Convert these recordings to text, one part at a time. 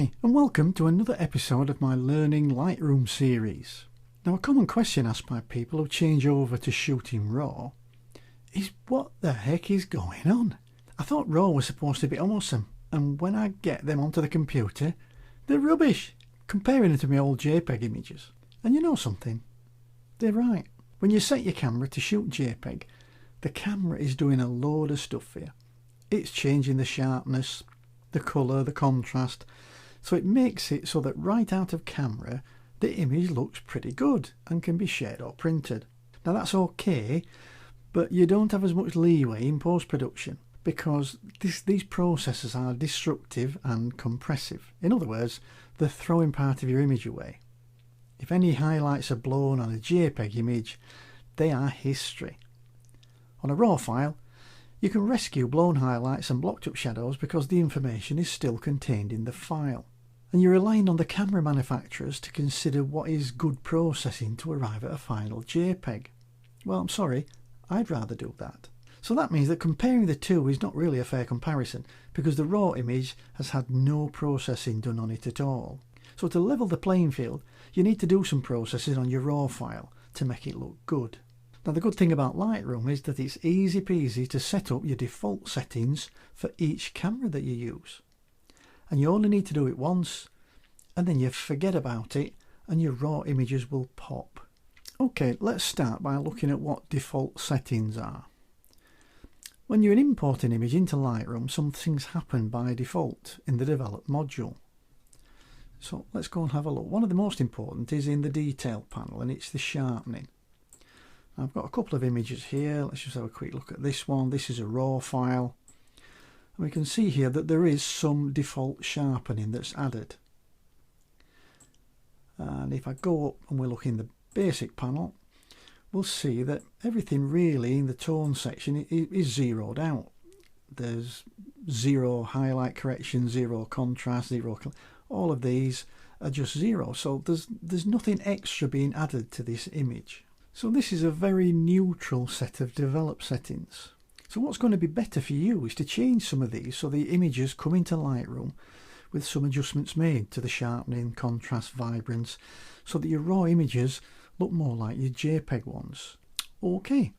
Hi, and welcome to another episode of my Learning Lightroom series. Now, a common question asked by people who change over to shooting RAW is what the heck is going on? I thought RAW was supposed to be awesome, and when I get them onto the computer, they're rubbish, comparing them to my old JPEG images. And you know something? They're right. When you set your camera to shoot JPEG, the camera is doing a load of stuff for you. It's changing the sharpness, the colour, the contrast, so it makes it so that right out of camera the image looks pretty good and can be shared or printed. Now that's okay, but you don't have as much leeway in post-production because these processes are destructive and compressive. In other words, they're throwing part of your image away. If any highlights are blown on a JPEG image, they are history. On a RAW file, you can rescue blown highlights and blocked up shadows because the information is still contained in the file. And you're relying on the camera manufacturers to consider what is good processing to arrive at a final JPEG. Well, I'm sorry, I'd rather do that. So that means that comparing the two is not really a fair comparison because the RAW image has had no processing done on it at all. So to level the playing field, you need to do some processing on your RAW file to make it look good. Now the good thing about Lightroom is that it's easy peasy to set up your default settings for each camera that you use. And you only need to do it once and then you forget about it and your RAW images will pop. Okay, let's start by looking at what default settings are. When you import an image into Lightroom, some things happen by default in the develop module. So let's go and have a look. One of the most important is in the detail panel and it's the sharpening. I've got a couple of images here. Let's just have a quick look at this one. This is a RAW file. And we can see here that there is some default sharpening that's added. And if I go up and we look in the basic panel, we'll see that everything really in the tone section is zeroed out. There's zero highlight correction, zero contrast, all of these are just zero. So there's nothing extra being added to this image. So this is a very neutral set of develop settings. So what's going to be better for you is to change some of these so the images come into Lightroom with some adjustments made to the sharpening, contrast, vibrance, so that your RAW images look more like your JPEG ones. Okay.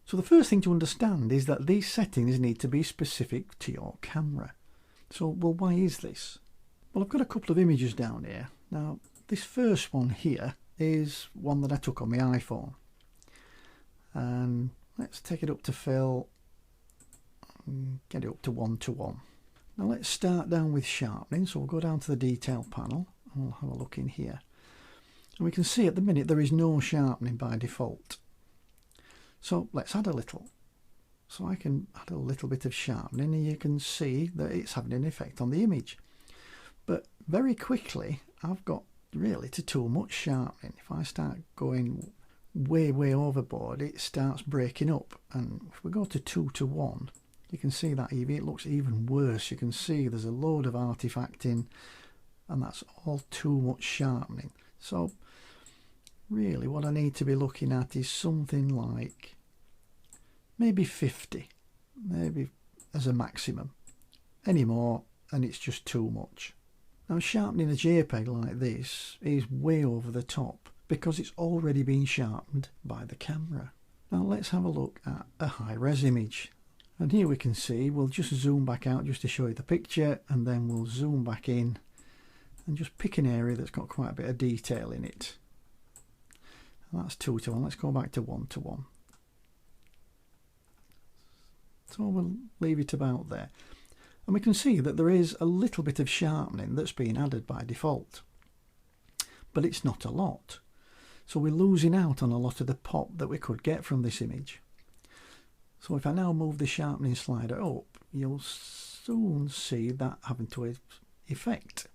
So the first thing to understand is that these settings need to be specific to your camera. So, well, why is this? Well, I've got a couple of images down here. Now, this first one here is one that I took on my iPhone, and let's take it up to fill and get it up to 1:1. Now let's start down with sharpening, so we'll go down to the detail panel and we'll have a look in here, and we can see at the minute there is no sharpening by default. So let's add a little. So I can add a little bit of sharpening and you can see that it's having an effect on the image, but very quickly I've got really to too much sharpening. If I start going way overboard, it starts breaking up, and if we go to 2:1, you can see that it looks even worse. You can see there's a load of artifacting and that's all too much sharpening. So really what I need to be looking at is something like maybe 50, maybe as a maximum. Any more and it's just too much. Now sharpening a JPEG like this is way over the top because it's already been sharpened by the camera. Now let's have a look at a high-res image. And here we can see, we'll just zoom back out just to show you the picture, and then we'll zoom back in and just pick an area that's got quite a bit of detail in it. And that's 2:1. Let's go back to 1:1. So we'll leave it about there. And we can see that there is a little bit of sharpening that's being added by default, but it's not a lot. So we're losing out on a lot of the pop that we could get from this image. So if I now move the sharpening slider up, you'll soon see that having to effect.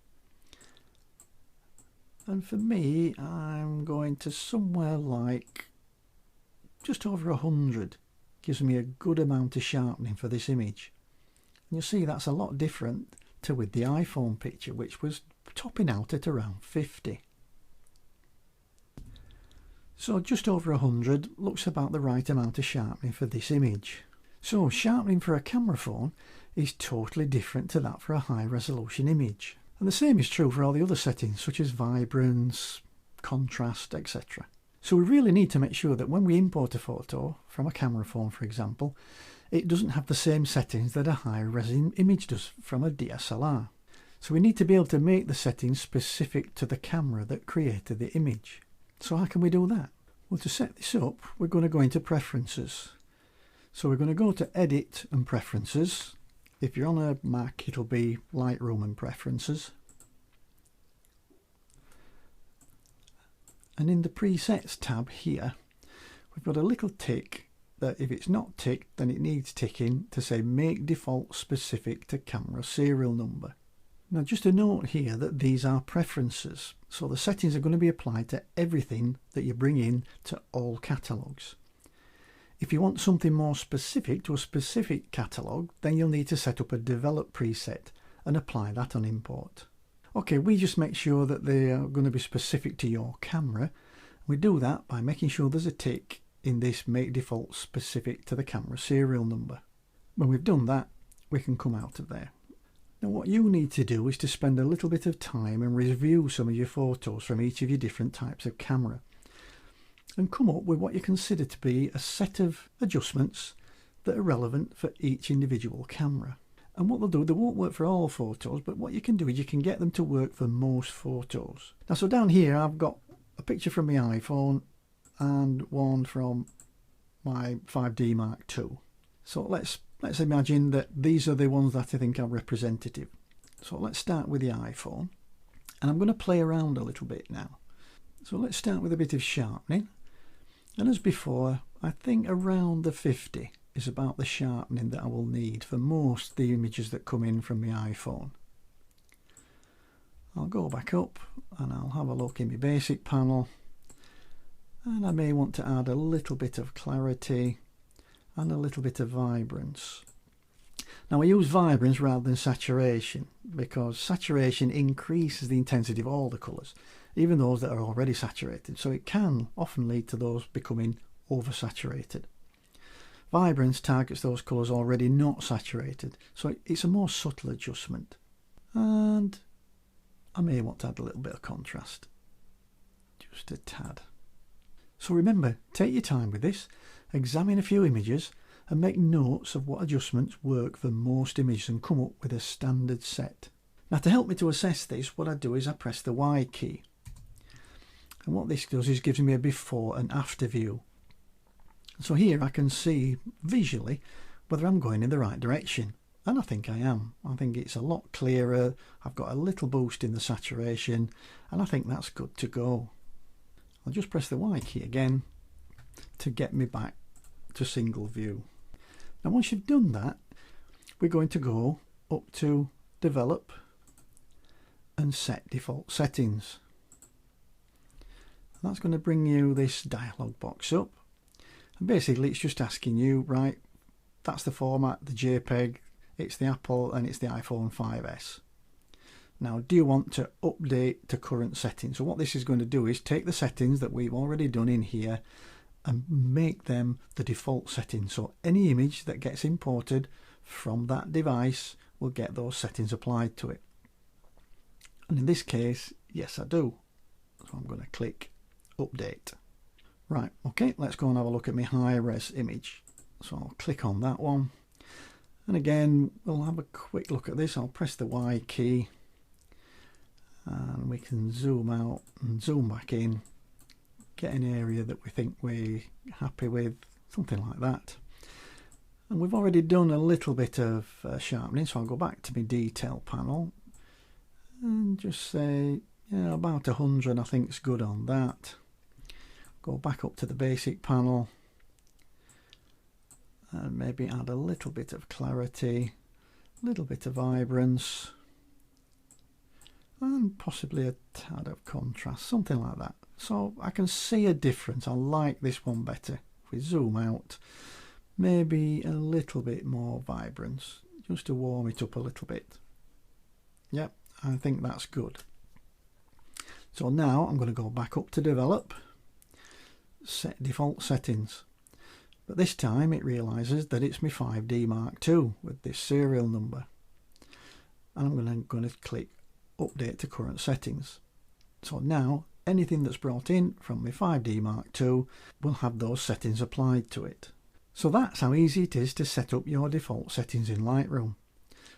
And for me, I'm going to somewhere like just over 100. Gives me a good amount of sharpening for this image. And you'll see that's a lot different to with the iPhone picture, which was topping out at around 50. So just over 100 looks about the right amount of sharpening for this image. So sharpening for a camera phone is totally different to that for a high resolution image. And the same is true for all the other settings, such as vibrance, contrast, etc. So we really need to make sure that when we import a photo from a camera phone, for example, it doesn't have the same settings that a high-res image does from a DSLR. So we need to be able to make the settings specific to the camera that created the image. So how can we do that? Well, to set this up, we're going to go into Preferences. So we're going to go to Edit and Preferences. If you're on a Mac, it'll be Lightroom and Preferences. And in the Presets tab here, we've got a little tick that if it's not ticked, then it needs ticking to say Make Default Specific to Camera Serial Number. Now just a note here that these are preferences, so the settings are going to be applied to everything that you bring in to all catalogues. If you want something more specific to a specific catalogue, then you'll need to set up a develop preset and apply that on import. Okay, we just make sure that they are going to be specific to your camera. We do that by making sure there's a tick in this Make Default Specific to the Camera Serial Number. When we've done that, we can come out of there. Now what you need to do is to spend a little bit of time and review some of your photos from each of your different types of camera and come up with what you consider to be a set of adjustments that are relevant for each individual camera. And what they'll do, they won't work for all photos, but what you can do is you can get them to work for most photos. Now so down here I've got a picture from my iPhone and one from my 5D Mark II. So let's imagine that these are the ones that I think are representative. So let's start with the iPhone, and I'm going to play around a little bit now. So let's start with a bit of sharpening, and as before, I think around the 50 is about the sharpening that I will need for most of the images that come in from my iPhone. I'll go back up and I'll have a look in my basic panel, and I may want to add a little bit of clarity and a little bit of vibrance. Now I use vibrance rather than saturation because saturation increases the intensity of all the colours, even those that are already saturated, so it can often lead to those becoming oversaturated. Vibrance targets those colours already not saturated, so it's a more subtle adjustment. And I may want to add a little bit of contrast, just a tad. So remember, take your time with this, examine a few images and make notes of what adjustments work for most images and come up with a standard set. Now to help me to assess this, what I do is I press the Y key. And what this does is gives me a before and after view. So here I can see visually whether I'm going in the right direction. And I think I am. I think it's a lot clearer. I've got a little boost in the saturation and I think that's good to go. I'll just press the Y key again to get me back to single view. Now once you've done that, we're going to go up to Develop and Set Default Settings. And that's going to bring you this dialog box up, and basically it's just asking you, right, that's the format, the JPEG, it's the Apple and it's the iPhone 5S. Now do you want to update to current settings? So what this is going to do is take the settings that we've already done in here and make them the default settings, so any image that gets imported from that device will get those settings applied to it. And in this case, yes I do. So I'm going to click update. Right, okay, let's go and have a look at my high-res image. So I'll click on that one, and again we'll have a quick look at this. I'll press the Y key and we can zoom out and zoom back in, get an area that we think we're happy with, something like that. And we've already done a little bit of sharpening, so I'll go back to my detail panel and just say, yeah, about 100 I think is good on that. Go back up to the basic panel and maybe add a little bit of clarity, a little bit of vibrance, and possibly a tad of contrast, something like that. So I can see a difference. I like this one better. If we zoom out, maybe a little bit more vibrance, just to warm it up a little bit. Yep, I think that's good. So now I'm going to go back up to Develop, Set Default Settings. But this time it realises that it's my 5D Mark II with this serial number. And I'm going to click update to current settings. So now anything that's brought in from my 5D Mark II will have those settings applied to it. So that's how easy it is to set up your default settings in Lightroom.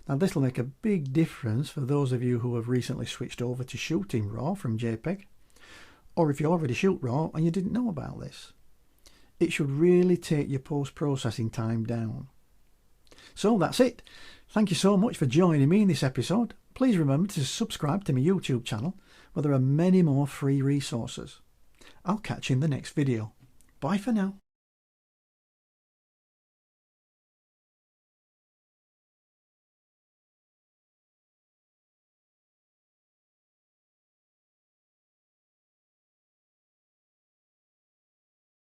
Now this will make a big difference for those of you who have recently switched over to shooting RAW from JPEG, or if you already shoot RAW and you didn't know about this. It should really take your post-processing time down. So that's it. Thank you so much for joining me in this episode. Please remember to subscribe to my YouTube channel, where there are many more free resources. I'll catch you in the next video. Bye for now.